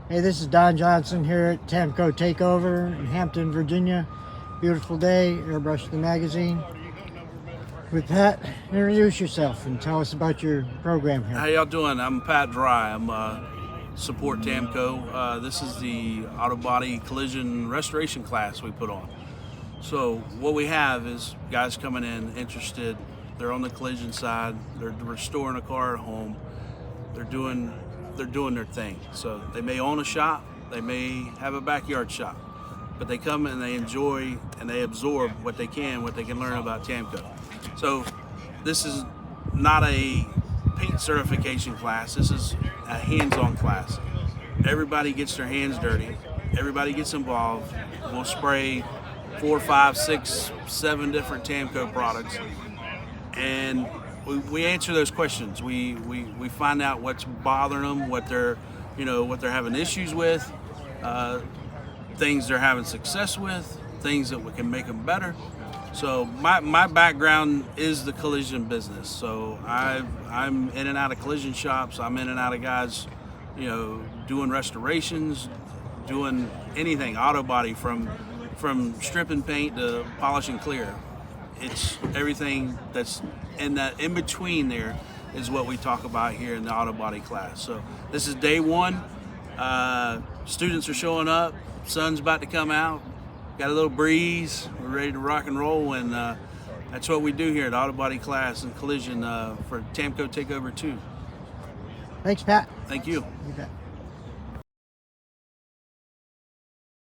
Hey, this is Don Johnson here at Tamco Tech in Hampton, Virginia. Beautiful day, Airbrush The Magazine. With Pat, introduce yourself and tell us about your program here. How y'all doing? I'm Pat Dry. I'm support Tamco. This is the auto body collision restoration class we put on. So what we have is guys coming in interested. They're on the collision side. They're restoring a car at home. They're doing their thing. So they may own a shop. They may have a backyard shop. But they come and they enjoy and they absorb what they can learn about Tamco. So this is not a paint certification class. This is a hands-on class. Everybody gets their hands dirty. Everybody gets involved. We'll spray 4, 5, 6, 7 different Tamco products, and we answer those questions. We find out what's bothering them, what they're having issues with, things they're having success with, things that we can make them better. So my background is the collision business. So I'm in and out of collision shops. I'm in and out of guys, doing restorations, doing anything auto body from stripping paint to polishing clear. It's everything that's in between there is what we talk about here in the auto body class. So this is day one. Students are showing up. Sun's about to come out. Got a little breeze. We're ready to rock and roll, and that's what we do here at auto body class and collision for Tamco Takeover 2. Thanks, Pat. Thank you. You bet.